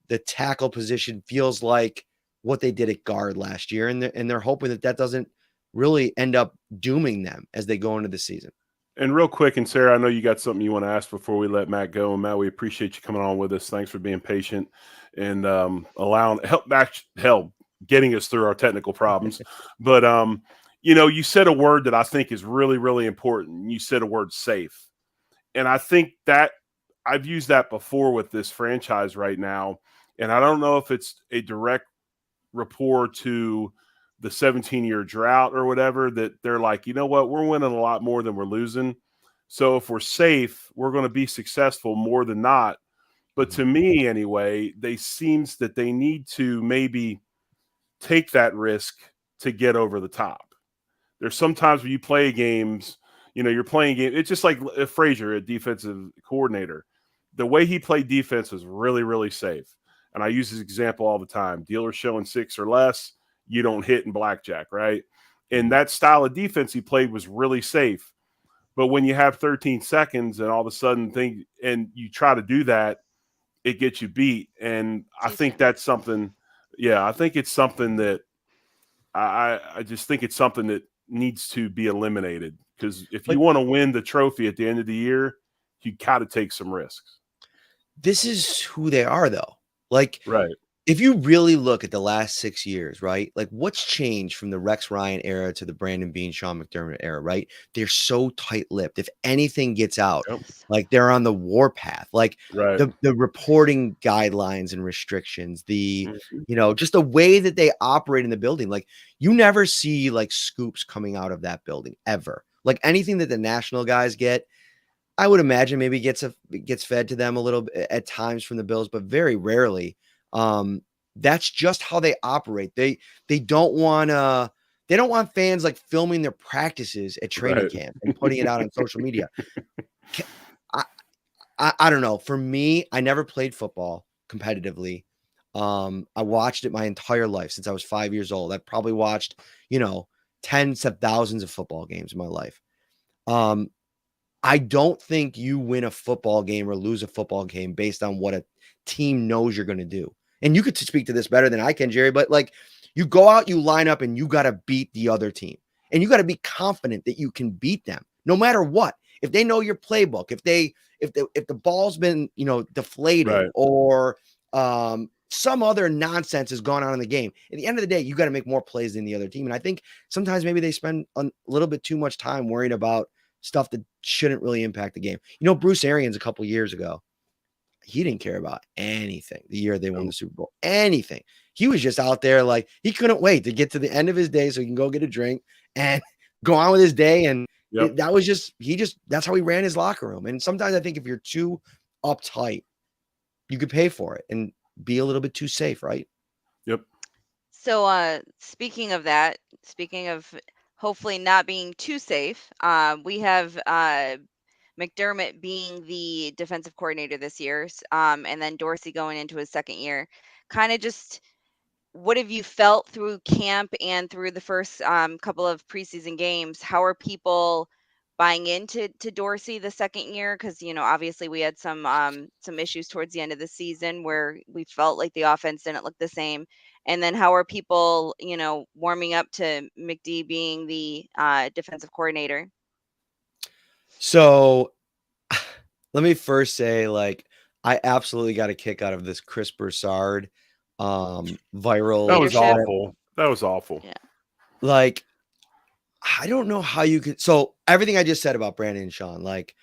the tackle position feels like what they did at guard last year. And they're hoping that doesn't really end up dooming them as they go into the season. And real quick, and Sarah, I know you got something you want to ask before we let Matt go. And Matt, we appreciate you coming on with us. Thanks for being patient and getting us through our technical problems. But, you said a word that I think is really, really important. You said a word, safe. And I think that I've used that before with this franchise right now, and I don't know if it's a direct rapport to the 17-year drought or whatever, that they're like, you know what, we're winning a lot more than we're losing. So if we're safe, we're going to be successful more than not. But to me, anyway, they seems that they need to maybe take that risk to get over the top. There's sometimes when you play games, you're playing game. It's just like Frazier, a defensive coordinator. The way he played defense was really, really safe. And I use this example all the time. Dealers showing 6 or less, you don't hit in blackjack, right? And that style of defense he played was really safe. But when you have 13 seconds and all of a sudden and you try to do that, it gets you beat. And I think that's something. Yeah, I think it's something that I just think it's something that needs to be eliminated, because if you want to win the trophy at the end of the year, you got to take some risks. This is who they are, though. Like, right. If you really look at the last 6 years, right? Like, what's changed from the Rex Ryan era to the Brandon Beane, Sean McDermott era, right? They're so tight-lipped. If anything gets out, like, they're on the warpath. Like, the reporting guidelines and restrictions, just the way that they operate in the building. Like, you never see, like, scoops coming out of that building, ever. Like, anything that the national guys get, I would imagine maybe gets fed to them a little bit at times from the Bills, but very rarely. That's just how they operate. They don't want fans like filming their practices at training camp and putting it out on social media. I don't know. For me, I never played football competitively. I watched it my entire life since I was 5 years old. I probably watched, tens of thousands of football games in my life. I don't think you win a football game or lose a football game based on what a team knows you're going to do. And you could speak to this better than I can, Jerry, but like, you go out, you line up, and you got to beat the other team. And you got to be confident that you can beat them no matter what. If they know your playbook, if the ball's been, deflated or some other nonsense has gone on in the game, at the end of the day, you got to make more plays than the other team. And I think sometimes maybe they spend a little bit too much time worrying about stuff that shouldn't really impact the game. Bruce Arians a couple years ago, he didn't care about anything the year they won the Super Bowl. Anything. He was just out there like he couldn't wait to get to the end of his day so he can go get a drink and go on with his day. And that was that's how he ran his locker room. And sometimes I think if you're too uptight, you could pay for it and be a little bit too safe, right? Yep. So speaking of hopefully not being too safe, we have McDermott being the defensive coordinator this year, and then Dorsey going into his second year. Kind of just, what have you felt through camp and through the first couple of preseason games? How are people buying into Dorsey the second year? Because obviously we had some issues towards the end of the season where we felt like the offense didn't look the same. And then how are people warming up to McD being the defensive coordinator? So let me first say, like, I absolutely got a kick out of this Chris Broussard viral. That was awful. That was awful. Yeah. Like, I don't know how you could. So everything I just said about Brandon and Sean, like,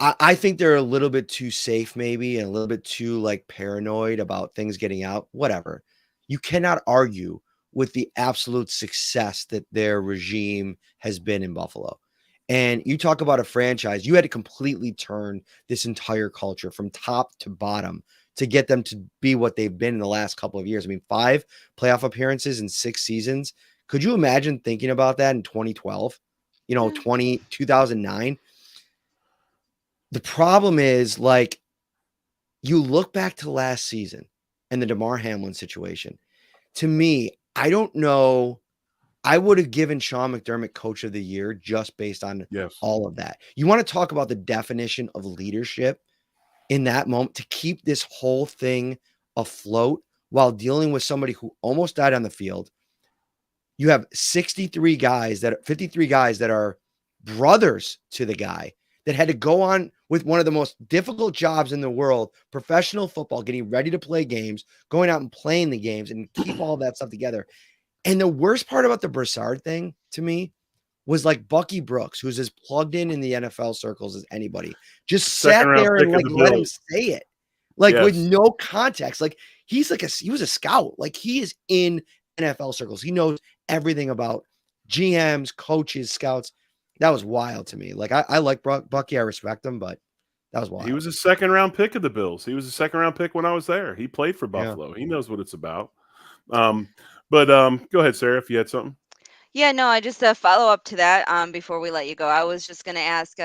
I think they're a little bit too safe, maybe, and a little bit too like paranoid about things getting out. Whatever. You cannot argue with the absolute success that their regime has been in Buffalo. And you talk about a franchise, you had to completely turn this entire culture from top to bottom to get them to be what they've been in the last couple of years. I mean, 5 playoff appearances in 6 seasons. Could you imagine thinking about that in 2012, 2009? The problem is, like, you look back to last season and the DeMar Hamlin situation. To me, I don't know. I would have given Sean McDermott Coach of the Year just based on all of that. You want to talk about the definition of leadership in that moment to keep this whole thing afloat while dealing with somebody who almost died on the field. You have 53 guys that are brothers to the guy that had to go on with one of the most difficult jobs in the world, professional football, getting ready to play games, going out and playing the games and keep all that stuff together. And the worst part about the Broussard thing to me was like Bucky Brooks, who's as plugged in the NFL circles as anybody, just Second sat round there pick and of like the let him Bills. say it, like with Yes. no context. Like he was a scout. Like he is in NFL circles. He knows everything about GMs, coaches, scouts. That was wild to me. Like I like Bucky. I respect him, but that was wild. He was a second round pick of the Bills. He was a second round pick when I was there. He played for Yeah. Buffalo. He knows what it's about. But go ahead, Sarah, if you had something. Yeah, no, I just follow up to that before we let you go. I was just going to ask,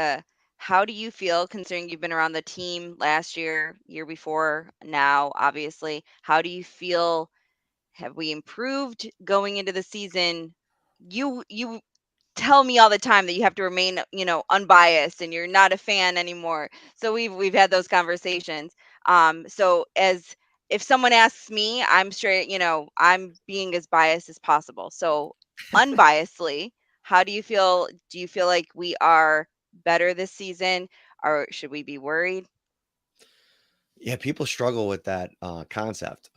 how do you feel considering you've been around the team last year, year before, now, obviously? How do you feel? Have we improved going into the season? You tell me all the time that you have to remain, unbiased and you're not a fan anymore. So we've had those conversations. So as if someone asks me, I'm straight, I'm being as biased as possible. So unbiasedly, how do you feel? Do you feel like we are better this season, or should we be worried? Yeah, people struggle with that concept.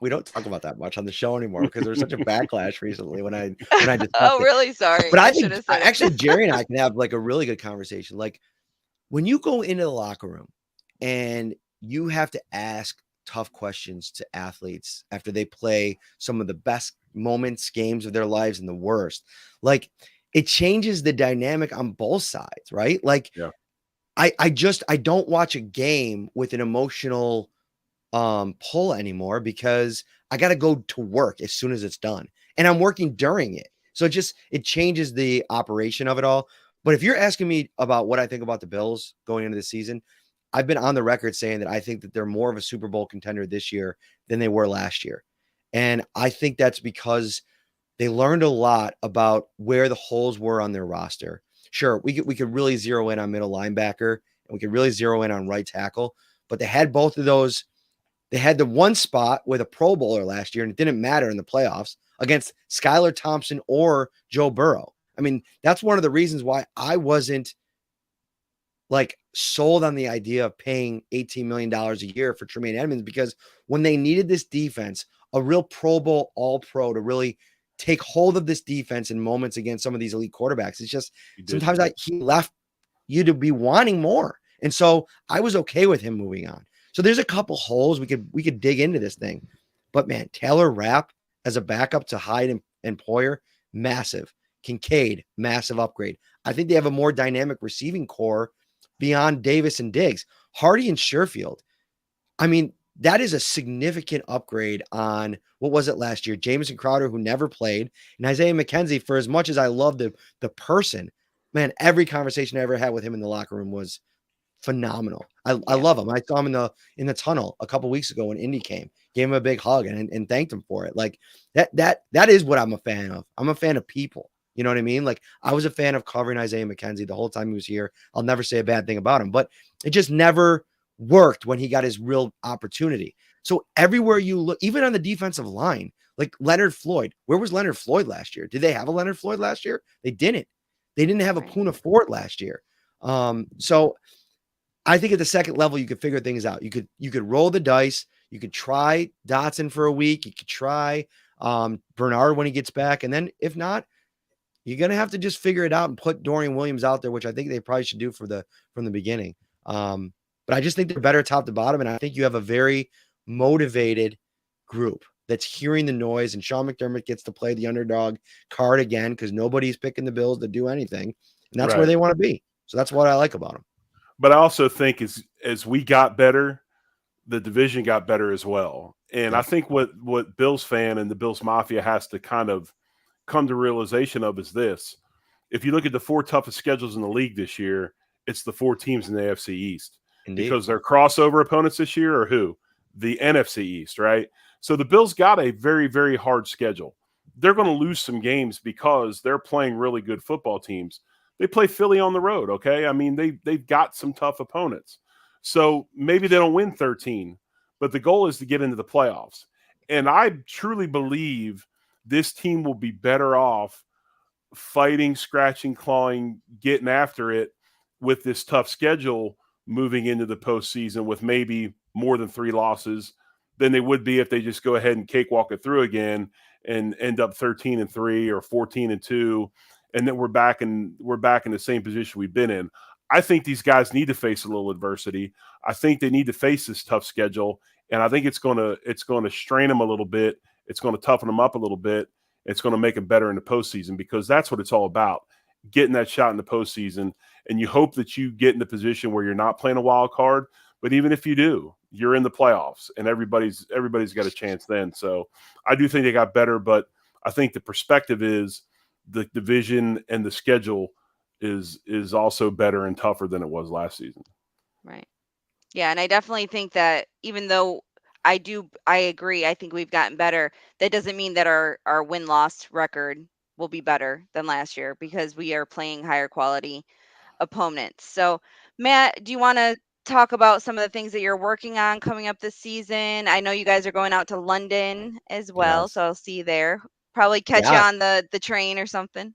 We don't talk about that much on the show anymore because there's such a backlash recently when I discussed Oh, it. really? Sorry. But I I should think have said actually it. Jerry and I can have like a really good conversation. Like when you go into the locker room and you have to ask tough questions to athletes after they play some of the best moments, games of their lives and the worst, like it changes the dynamic on both sides, right? Like Yeah. I don't watch a game with an emotional pull anymore because I got to go to work as soon as it's done. And I'm working during it. So it changes the operation of it all. But if you're asking me about what I think about the Bills going into the season, I've been on the record saying that I think that they're more of a Super Bowl contender this year than they were last year. And I think that's because they learned a lot about where the holes were on their roster. Sure, we could really zero in on middle linebacker and we could really zero in on right tackle, but they had both of those. They had the one spot with a Pro Bowler last year, and it didn't matter in the playoffs against Skylar Thompson or Joe Burrow. I mean, that's one of the reasons why I wasn't like sold on the idea of paying $18 million a year for Tremaine Edmonds, because when they needed this defense, a real Pro Bowl all pro to really take hold of this defense in moments against some of these elite quarterbacks, it's just sometimes he left you to be wanting more. And so I was okay with him moving on. So there's a couple holes we could dig into this thing. But man, Taylor Rapp as a backup to Hyde and Poyer, massive. Kincaid, massive upgrade. I think they have a more dynamic receiving core beyond Davis and Diggs. Hardy and Sherfield. I mean, that is a significant upgrade on what was it last year? Jamison Crowder, who never played, and Isaiah McKenzie. For as much as I love the person, man, every conversation I ever had with him in the locker room was phenomenal. I love him. I saw him in the tunnel a couple weeks ago when Indy came, gave him a big hug and thanked him for it. Like that is what I'm a fan of. I'm a fan of people. You know what I mean? Like I was a fan of covering Isaiah McKenzie the whole time he was here. I'll never say a bad thing about him, but it just never worked when he got his real opportunity. So everywhere you look, even on the defensive line, like Leonard Floyd, where was Leonard Floyd last year? Did they have a Leonard Floyd last year? They didn't. They didn't have a Poona Ford last year. So I think at the second level, you could figure things out. You could roll the dice. You could try Dotson for a week. You could try Bernard when he gets back. And then if not, you're going to have to just figure it out and put Dorian Williams out there, which I think they probably should do from the beginning. But I just think they're better top to bottom. And I think you have a very motivated group that's hearing the noise. And Sean McDermott gets to play the underdog card again because nobody's picking the Bills to do anything. And that's where they want to be. So that's what I like about them. But I also think as we got better, the division got better as well. And I think what Bills fan and the Bills Mafia has to kind of come to realization of is this. If you look at the 4 toughest schedules in the league this year, it's the 4 teams in the AFC East. Indeed. Because their crossover opponents this year are who? The NFC East, right? So the Bills got a very, very hard schedule. They're going to lose some games because they're playing really good football teams. They play Philly on the road, okay? I mean, they've got some tough opponents. So maybe they don't win 13, but the goal is to get into the playoffs. And I truly believe this team will be better off fighting, scratching, clawing, getting after it with this tough schedule moving into the postseason with maybe more than 3 losses than they would be if they just go ahead and cakewalk it through again and end up 13-3 or 14-2 and then we're back in the same position we've been in. I think these guys need to face a little adversity. I think they need to face this tough schedule, and I think it's going to strain them a little bit. It's going to toughen them up a little bit. It's going to make them better in the postseason, because that's what it's all about, getting that shot in the postseason. And you hope that you get in the position where you're not playing a wild card. But even if you do, you're in the playoffs, and everybody's got a chance then. So I do think they got better, but I think the perspective is the division and the schedule is also better and tougher than it was last season. Right. Yeah, and I definitely think that even though I agree, I think we've gotten better. That doesn't mean that our win-loss record will be better than last year, because we are playing higher quality opponents. So, Matt, do you want to talk about some of the things that you're working on coming up this season? I know you guys are going out to London as well, Yes. so I'll see you there. Probably catch you Yes. on the train or something.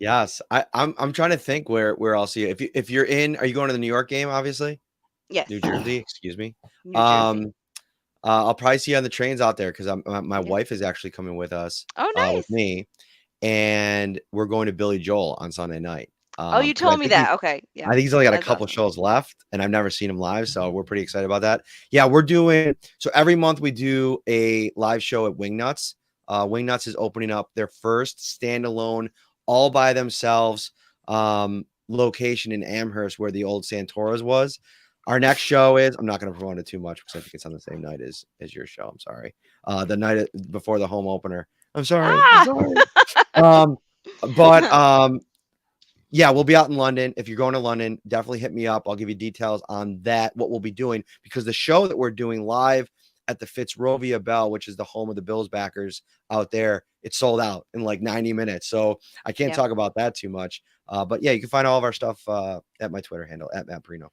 Yes. I'm trying to think where I'll see you. If you're in, are you going to the New York game? Obviously, Yes, New Jersey. Excuse me. New Jersey. I'll probably see you on the trains out there, because my Yeah. wife is actually coming with us. Oh, nice. With me, and we're going to Billy Joel on Sunday night. Oh, you 'Cause I told me think that. Okay, yeah. I think he's only got a That's couple awesome. shows left, and I've never seen him live, so we're pretty excited about that. Yeah, we're doing so every month we do a live show at Wingnuts. Wingnuts is opening up their first standalone, all by themselves location in Amherst, where the old Santora's was. Our next show is, I'm not going to promote it too much because I think it's on the same night as your show. I'm sorry. The night before the home opener. I'm sorry. I'm sorry. But yeah, we'll be out in London. If you're going to London, definitely hit me up. I'll give you details on that, what we'll be doing, because the show that we're doing live at the Fitzrovia Bell, which is the home of the Bills backers out there, it's sold out in like 90 minutes. So I can't talk about that too much. But yeah, you can find all of our stuff at my Twitter handle, at Matt Parrino.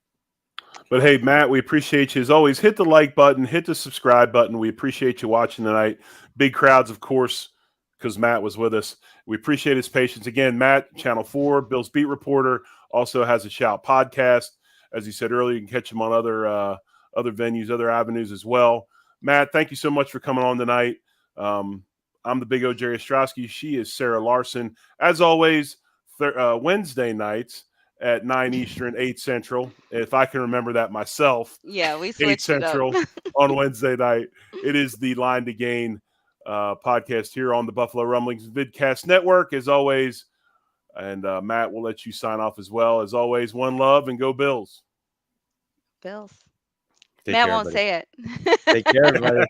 But hey, Matt, we appreciate you as always. Hit the like button, hit the subscribe button. We appreciate you watching tonight. Big crowds, of course, because Matt was with us. We appreciate his patience. Again, Matt, Channel 4, Bill's Beat Reporter, also has a Shout podcast. As he said earlier, you can catch him on other venues, other avenues as well. Matt, thank you so much for coming on tonight. I'm the big O, Jerry Ostroski. She is Sara Larson. As always, Wednesday nights at 9 Eastern, 8 Central. If I can remember that myself. Yeah, we 8 switched it up. Central on Wednesday night. It is the Line to Gain podcast here on the Buffalo Rumblings Vidcast Network, as always. And Matt, we'll let you sign off as well. As always, one love, and go Bills. Bills. Take Matt care, won't everybody. say it. Take care, everybody.